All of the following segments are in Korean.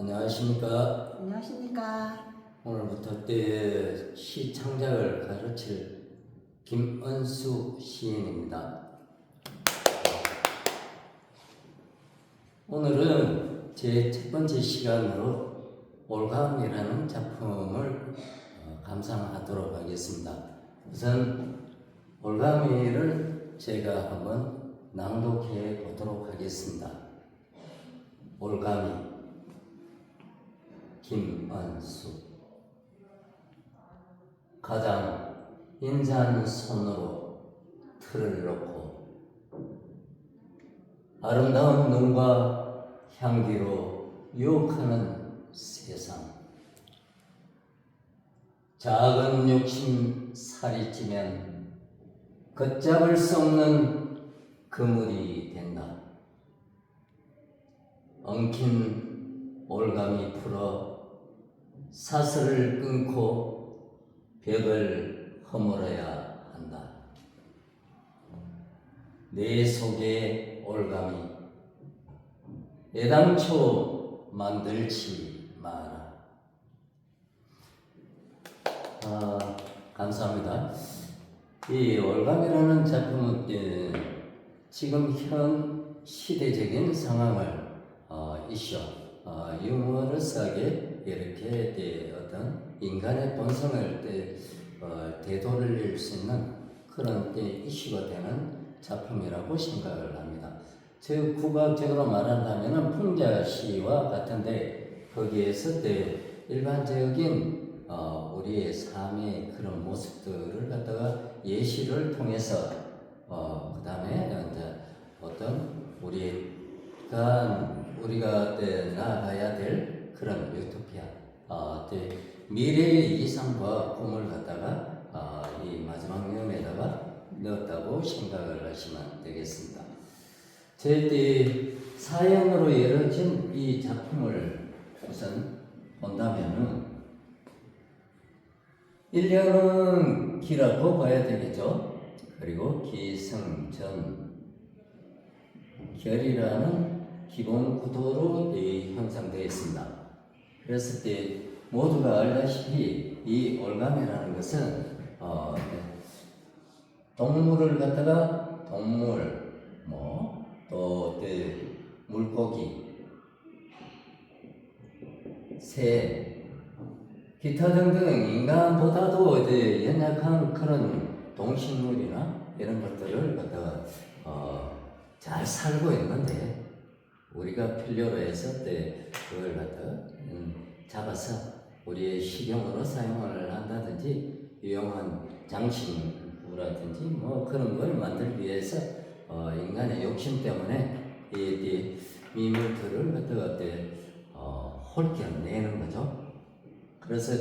안녕하십니까. 안녕하십니까. 오늘부터 시 창작을 가르칠 김은수 시인입니다. 오늘은 제 첫 번째 시간으로 올감이라는 작품을 감상하도록 하겠습니다. 우선 올가미를 제가 한번 낭독해 보도록 하겠습니다. 올가미 김은수. 가장 인자한 손으로 틀을 놓고 아름다운 눈과 향기로 유혹하는 세상. 작은 욕심 살이 찌면 걷잡을 수 없는 그물이 된다. 엉킨 올감이 풀어 사슬을 끊고 벽을 허물어야 한다. 내 속에 올감이 애당초 만들지 마라. 감사합니다. 이 올감이라는 작품은 지금 현 시대적인 상황을 이슈 유머러스하게 이렇게 어떤 인간의 본성을 되돌릴 수 있는 그런 이슈가 되는 작품이라고 생각을 합니다. 즉 국악적으로 말한다면 풍자시와 같은데 거기에서 일반적인 우리의 삶의 그런 모습들을 갖다가 예시를 통해서 그 다음에 어떤 우리가 나아가야 될 그런 유토피아, 미래의 이상과 꿈을 갖다가 이 마지막 내용에다가 넣었다고 생각을 하시면 되겠습니다. 제 사연으로 이루어진 이 작품을 우선 본다면은 1년은 기라고 봐야 되겠죠. 그리고 기승전 결이라는 기본 구도로 형성되어 있습니다. 그랬을 때 모두가 알다시피 이 올가미라는 것은 동물을 갖다가 동물, 또 물고기, 새, 기타 등등 인간보다도 연약한 그런 동식물이나 이런 것들을 갖다가 잘 살고 있는데 우리가 필요로 해서 그걸 갖다가 잡아서 우리의 식용으로 사용을 한다든지 유용한 장식구라든지 그런 걸 만들기 위해서 인간의 욕심 때문에 이 미물들을 갖다가 홀겨내는 거죠. 그래서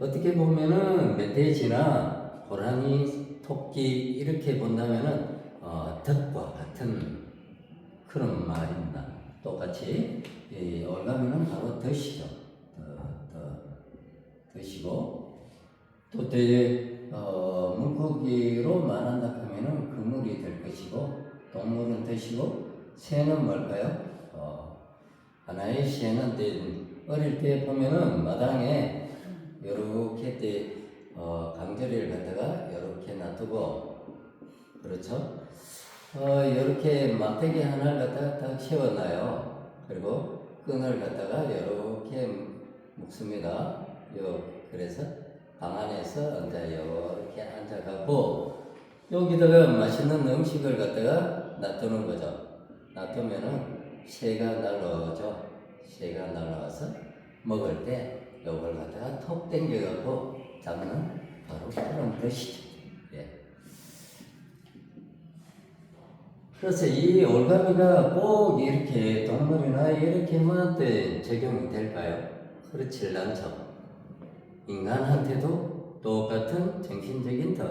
어떻게 보면은 멧돼지나 호랑이, 토끼 이렇게 본다면은 덫과 같은 그런 말입니다. 똑같이 올가미는 바로 덫이죠. 덫이고 또 물고기로 말한다 하면은 그물이 될 것이고 동물은 덫이고 새는 뭘까요? 하나의 새는 어릴 때 보면은 마당에 이렇게 강저리를 갖다가 이렇게 놔두고 그렇죠? 이렇게 막대기 하나를 갖다가 딱 세워놔요. 그리고 끈을 갖다가 이렇게 묶습니다. 그래서 방 안에서 이렇게 앉아갖고 여기다가 맛있는 음식을 갖다가 놔두는 거죠. 놔두면은 새가 날라오죠. 새가 날라와서 먹을 때 이걸 갖다가 톡 당겨갖고 잡는 바로 그런 것이죠. 그래서 이 올가미가 꼭 이렇게 동물이나 이렇게만 적용이 될까요? 그렇지 않죠. 인간한테도 똑같은 정신적인 덫,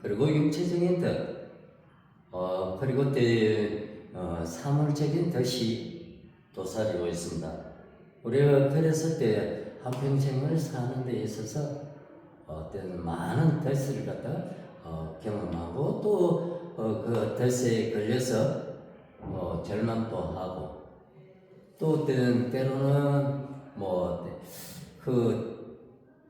그리고 육체적인 덫, 그리고 사물적인 덫이 도사리고 있습니다. 우리가 그래서 한평생을 사는 데 있어서 많은 덫을 갖다가 경험하고 또 그 덫에 걸려서 절망도 하고 또 때로는 그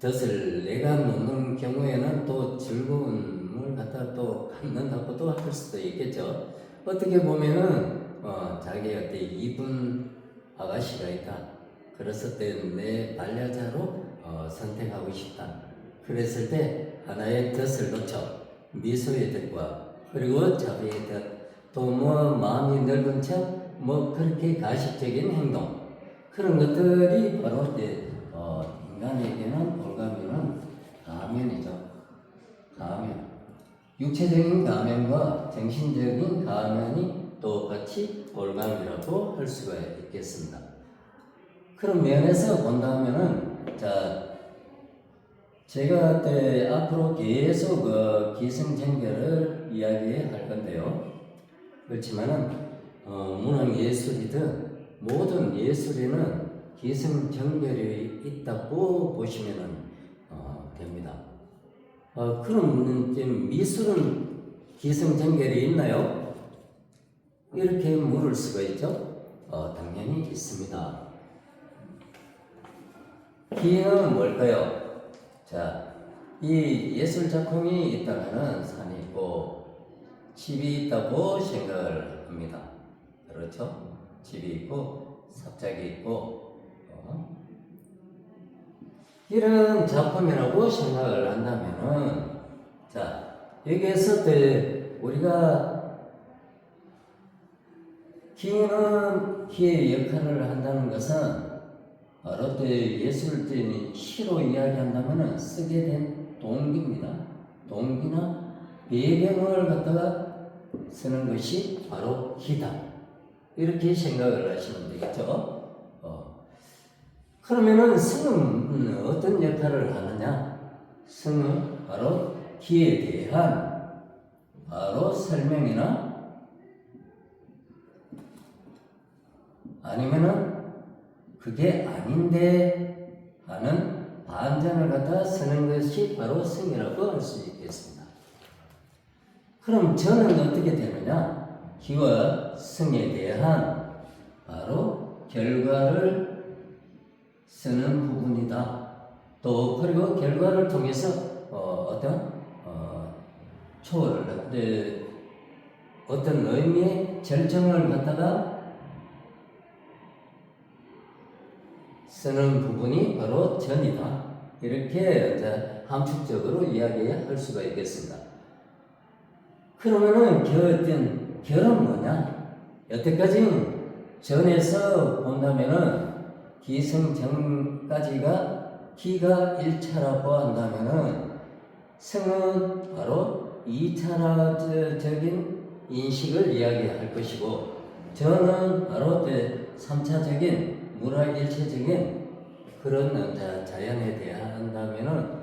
덫을 내가 놓는 경우에는 또 즐거움을 갖다 또 갖는다고도 할 수도 있겠죠. 어떻게 보면은 자기 어때 이쁜 아가씨가 있다. 그랬을 때 내 반려자로 선택하고 싶다. 그랬을 때 하나의 덫을 놓쳐 미소의 덫과 그리고 자비의 덫, 또 마음이 넓은 척 그렇게 가식적인 행동, 그런 것들이 바로 인간에게는 올가면은 가면이죠. 가면. 육체적인 가면과 정신적인 가면이 똑같이 올감이라고 할 수가 있겠습니다. 그런 면에서 본다면은, 제가 앞으로 계속 기승전결을 이야기할 건데요. 그렇지만은, 문학예술이든 모든 예술에는 기승전결이 있다고 보시면 됩니다. 그럼 미술은 기승전결이 있나요? 이렇게 물을 수가 있죠. 당연히 있습니다. 기는 뭘까요? 이 예술 작품이 있다면 산이 있고 집이 있다고 생각을 합니다. 그렇죠? 집이 있고 삽작이 있고 이런 작품이라고 생각을 한다면은 여기에서 우리가 기는 기의 역할을 한다는 것은 바로 예술적인 시로 이야기한다면은 쓰게 된 동기입니다. 동기나 배경을 갖다가 쓰는 것이 바로 기다. 이렇게 생각을 하시면 되겠죠. 그러면은 성은 어떤 역할을 하느냐? 성은 바로 기에 대한 바로 설명이나 아니면은 그게 아닌데 하는 반전을 갖다 쓰는 것이 바로 성이라고 할 수 있겠습니다. 그럼 저는 어떻게 되느냐? 기와 성에 대한 바로 결과를 쓰는 부분이다. 또 그리고 결과를 통해서 어떤 의미의 절정을 갖다가 쓰는 부분이 바로 전이다. 이렇게 함축적으로 이야기할 수가 있겠습니다. 그러면은 결은 뭐냐? 여태까지 전에서 본다면은 기승전까지가 기가 1차라고 한다면은 성은 바로 2차적인 인식을 이야기할 것이고 전은 바로 3차적인 물화일체적인 그런 자연에 대한다면은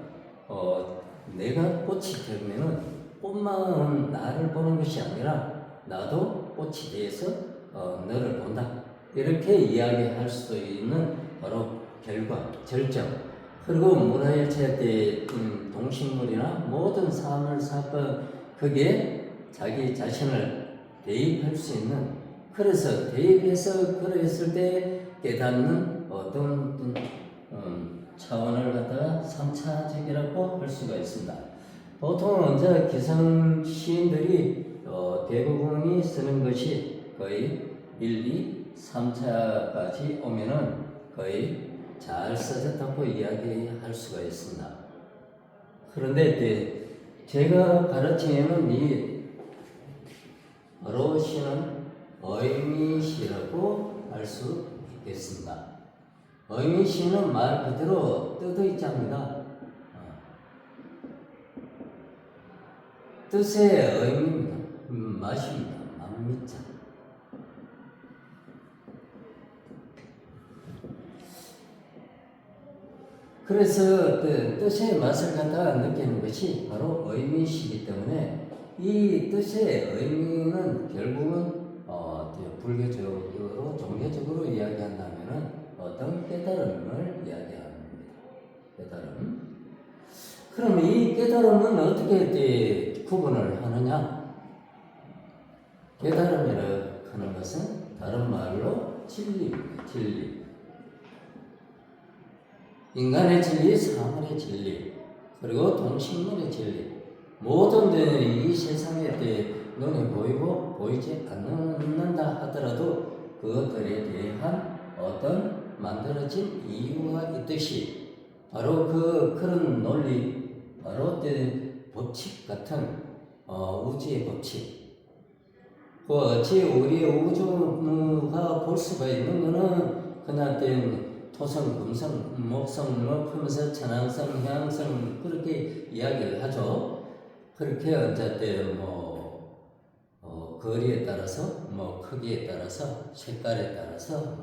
내가 꽃이 되면은 꽃만 나를 보는 것이 아니라 나도 꽃이 대해서 너를 본다. 이렇게 이야기할 수도 있는 바로 결과, 절정. 그리고 문화일체 때 동식물이나 모든 사물, 사건 거기에 자기 자신을 대입할 수 있는, 그래서 대입해서 그랬을 때 깨닫는 어떤 차원을 갖다가 3차적이라고 할 수가 있습니다. 보통 기성 시인들이 대부분이 쓰는 것이 거의 1, 2, 3차까지 오면은 거의 잘 써졌다고 이야기할 수가 있습니다. 그런데 제가 가르치는 이 바로 시는 의미시라고 할 수 있겠습니다. 의미시는 말 그대로 뜻의자입니다. 뜻의 의미입니다. 맛입니다. 맛미자. 그래서 뜻의 맛을 갖다가 느끼는 것이 바로 의미시기 때문에 이 뜻의 의미는 결국은 불교적으로 종교적으로 이야기한다면은 어떤 깨달음을 이야기합니다. 깨달음. 그럼 이 깨달음은 어떻게 구분을 하느냐? 깨달음이라고 하는 것은 다른 말로 진리입니다. 진리. 인간의 진리, 사물의 진리, 그리고 동식물의 진리. 모든 이 세상에 눈에 보이고 보이지 않는다 하더라도 그것들에 대한 어떤 만들어진 이유가 있듯이 바로 그런 논리, 바로 법칙 같은 우주의 법칙. 그 어찌 우리의 우주가 볼 수가 있는 거는 그냥 토성, 금성, 목성, 하면서 천왕성, 해왕성 그렇게 이야기를 하죠. 그렇게 어쨌든 거리에 따라서 크기에 따라서 색깔에 따라서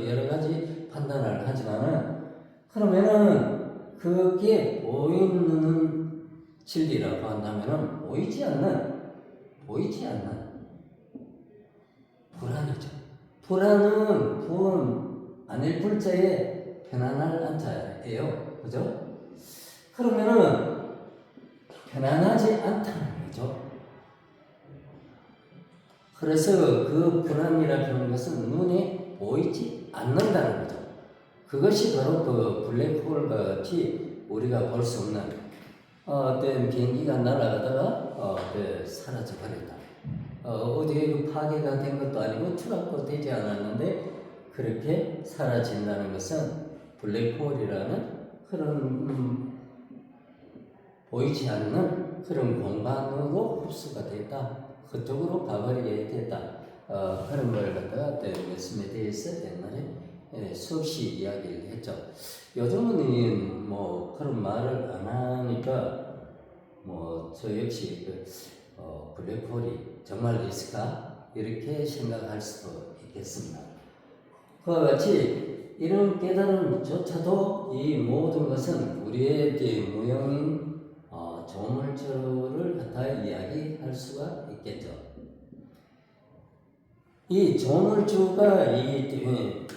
여러 가지 판단을 하지만은 그러면은 그게 보이는 진리라고 한다면은 보이지 않는 불안이죠. 불안은 아닐 불자에 편안할 안자예요. 그죠? 그러면은 편안하지 않다는 거죠. 그래서 그 불안이라는 것은 눈에 보이지 않는다는 거죠. 그것이 바로 그 블랙홀 같이 우리가 볼 수 없는 어떤 비행기가 날아가다가 사라져 버렸다. 어디에 파괴가 된 것도 아니고 추락도 되지 않았는데 그렇게 사라진다는 것은 블랙홀이라는 그런 보이지 않는 그런 공간으로 흡수가 됐다. 그쪽으로 가버리게 됐다. 그런 걸 갖다가 말씀에 대해서 옛날에 수없이 이야기를 했죠. 요즘은 그런 말을 안 하니까 저 역시 블랙홀이 정말 있을까 이렇게 생각할 수도 있겠습니다. 그와 같이 이런 깨달음조차도 이 모든 것은 우리의 무형인 조물주를 갖다 이야기할 수가 있겠죠. 이 조물주가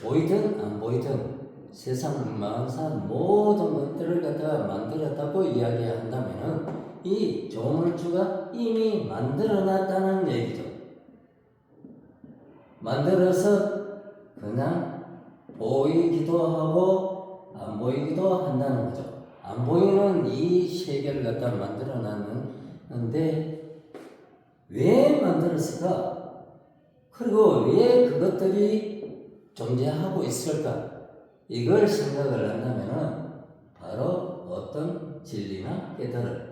보이든 안 보이든 세상 만사 모든 것들을 갖다가 만들었다고 이야기한다면 이 조물주가 이미 만들어놨다는 얘기죠. 만들어서 그냥 보이기도 하고 안 보이기도 한다는 거죠. 안 보이는 이 세계를 갖다 만들어 놨는데 왜 만들었을까? 그리고 왜 그것들이 존재하고 있을까? 이걸 생각을 한다면 바로 어떤 진리나 깨달음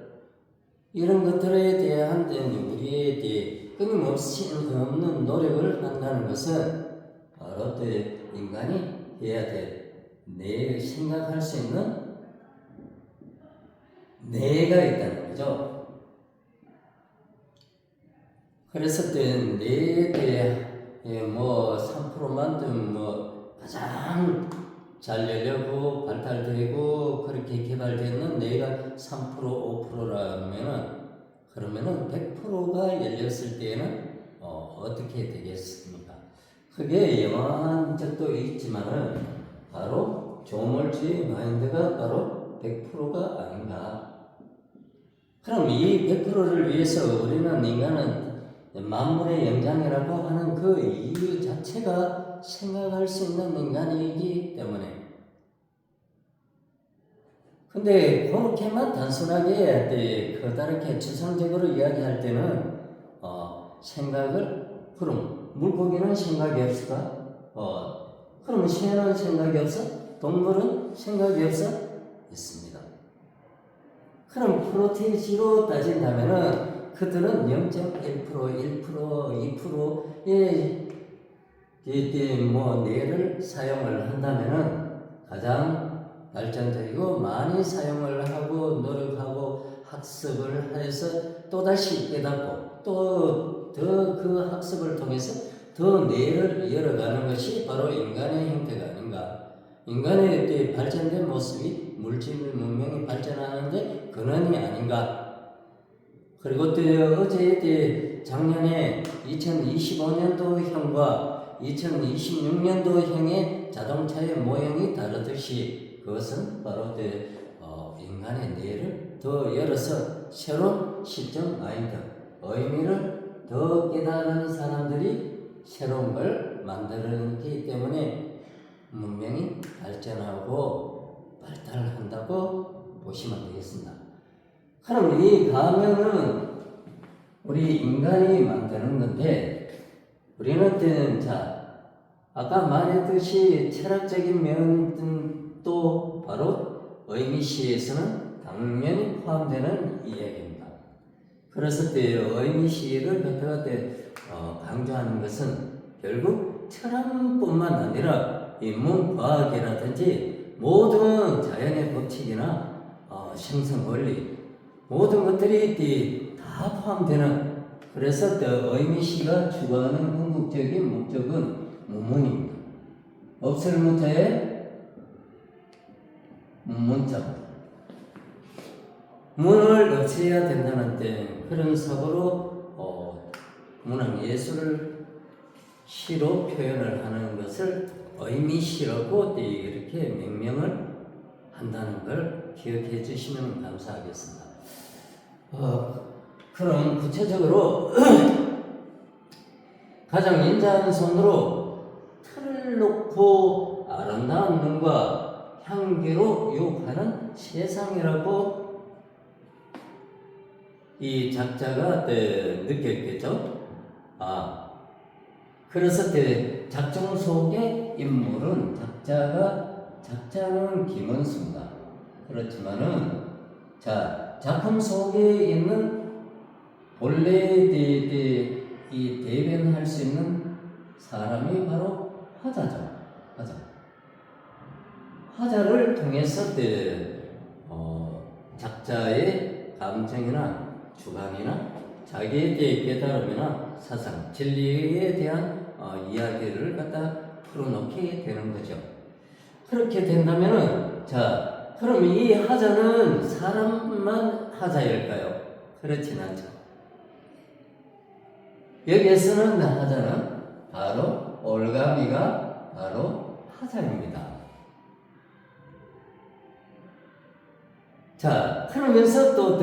이런 것들에 대한 우리에 대해 끊임없이 없는 노력을 한다는 것은 바로 인간이 해야 될 내 생각할 수 있는 내가 있다는 거죠. 그래서 내에 대해 3%만큼 가장 잘 열려고 발달되고 그렇게 개발되는 내가 3% 5%라면은 그러면은 100%가 열렸을 때에는 어떻게 되겠습니까? 그게 영원한 적도 있지만은 바로 조물주의 마인드가 바로 100%가 아닌가. 그럼 이 100%를 위해서 우리는 인간은 만물의 영장이라고 하는 그 이유 자체가 생각할 수 있는 인간이기 때문에 근데 그렇게만 단순하게 커다랗게 추상적으로 이야기할 때는 생각을 그럼 물고기는 생각이 없을까? 그럼 새는 생각이 없어? 동물은 생각이 없어? 있습니다. 그럼 프로테이지로 따진다면은 그들은 0.1%, 1%, 2%의 뇌를 사용을 한다면은 가장 발전적이고 많이 사용을 하고 노력하고 학습을 해서 또다시 깨닫고 또 더 그 학습을 통해서 더 뇌를 열어가는 것이 바로 인간의 형태가 아닌가. 인간의 발전된 모습이 물질 문명이 발전하는데 근원이 아닌가. 그리고 또 어제 작년에 2025년도형과 2026년도형의 자동차의 모형이 다르듯이 그것은 바로 인간의 뇌를 더 열어서 새로운 시점 마인드, 의미를 더 깨달은 사람들이 새로운 걸 만들기 때문에 그럼 이 가면은 우리 인간이 만드는 건데, 우리는 아까 말했듯이 철학적인 면도 바로 의미시에서는 당연히 포함되는 이야기입니다. 그래서 의미시를 갖다가 강조하는 것은 결국 철학뿐만 아니라 인문과학이라든지 모든 자연의 법칙이나 생성 원리 모든 것들이 다 포함되는, 그래서 의미시가 추구하는 궁극적인 목적은 문문입니다. 없을 문자에 문자, 문을 없애야 된다는 그런 사고로 문학 예술을 시로 표현을 하는 것을 의미시라고 이렇게 명명을 한다는 걸 기억해 주시면 감사하겠습니다. 그럼 구체적으로 가장 인자한 손으로 틀을 놓고 아름다운 눈과 향기로 유혹하는 세상이라고 이 작자가 느꼈겠죠. 그래서 작중 속의 인물은 작자는 김원수입니다. 그렇지만은 작품 속에 있는 본래 이 대변할 수 있는 사람이 바로 화자죠. 화자를 통해서 작자의 감정이나 주관이나 자기에 대해 깨달음이나 사상, 진리에 대한 이야기를 갖다 풀어놓게 되는 거죠. 그렇게 된다면은 그럼 이 하자는 사람만 하자일까요? 그렇진 않죠. 여기에서는 하자는 바로 올가미가 바로 하자입니다. 그러면서 또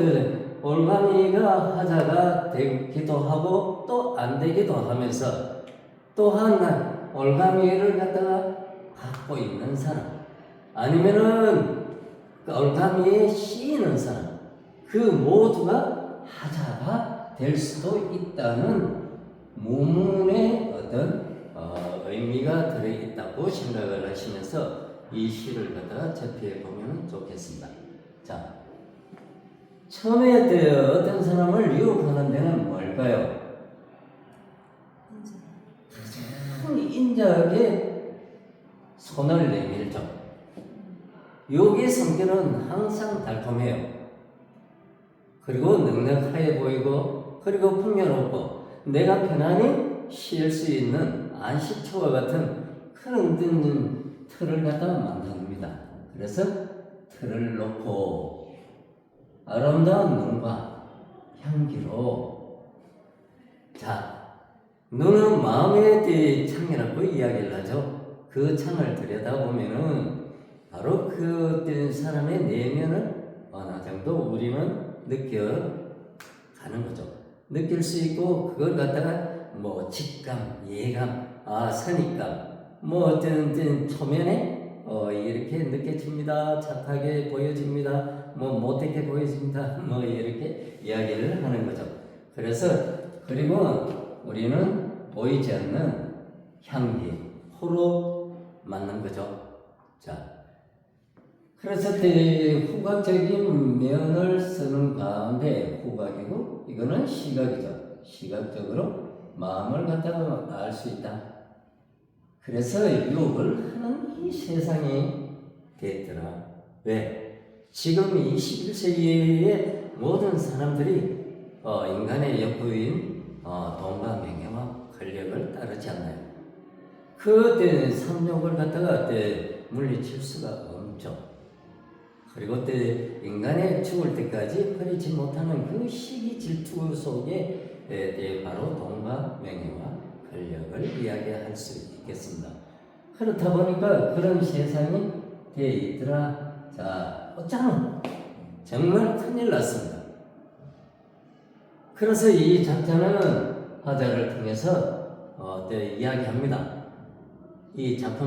올가미가 하자가 되기도 하고 또 안 되기도 하면서 또한 올가미를 갖다가 갖고 있는 사람 아니면은 올가미에 씌이는 사람, 그 모두가 하자가 될 수도 있다는 무문의 어떤 의미가 들어있다고 생각을 하시면서 이 시를 갖다가 접해 보면 좋겠습니다. 처음에 어떤 사람을 유혹하는 데는 뭘까요? 가장 인자하게 손을 내밀죠. 유혹의 성격은 항상 달콤해요. 그리고 넉넉하게 보이고, 그리고 풍요롭고, 내가 편안히 쉴 수 있는 안식처와 같은 그런 틀을 갖다 만듭니다. 그래서 틀을 놓고 아름다운 눈과 향기로, 눈은 마음의 창이라고 이야기를 하죠. 그 창을 들여다보면은 바로 그 사람의 내면을 어느 정도 우리는 느껴가는 거죠. 느낄 수 있고, 그걸 갖다가 직감, 예감, 선입감, 어떤 초면에 이렇게 느껴집니다. 착하게 보여집니다. 못되게 보여집니다. 이렇게 이야기를 하는 거죠. 그래서 그리고 우리는 보이지 않는 향기, 호로 맞는 거죠. 그래서 후각적인 면을 쓰는 가운데 후각이고, 이거는 시각이죠. 시각적으로 마음을 갖다가 알 수 있다. 그래서 유혹을 하는 이 세상이 됐더라. 왜? 지금 21세기의 모든 사람들이 인간의 욕구인 돈과 명예와 권력을 따르지 않나요? 그 삼욕을 갖다가 물리칠 수가 없죠. 그리고 인간의 죽을 때까지 버리지 못하는 그 시기 질투 속에 바로 돈과 명예와 권력을 이야기할 수 있겠습니다. 그렇다 보니까 그런 세상이 돼 있더라. 어쩌면 정말 큰일 났습니다. 그래서 이 작자는 화자를 통해서 이야기합니다. 이 작품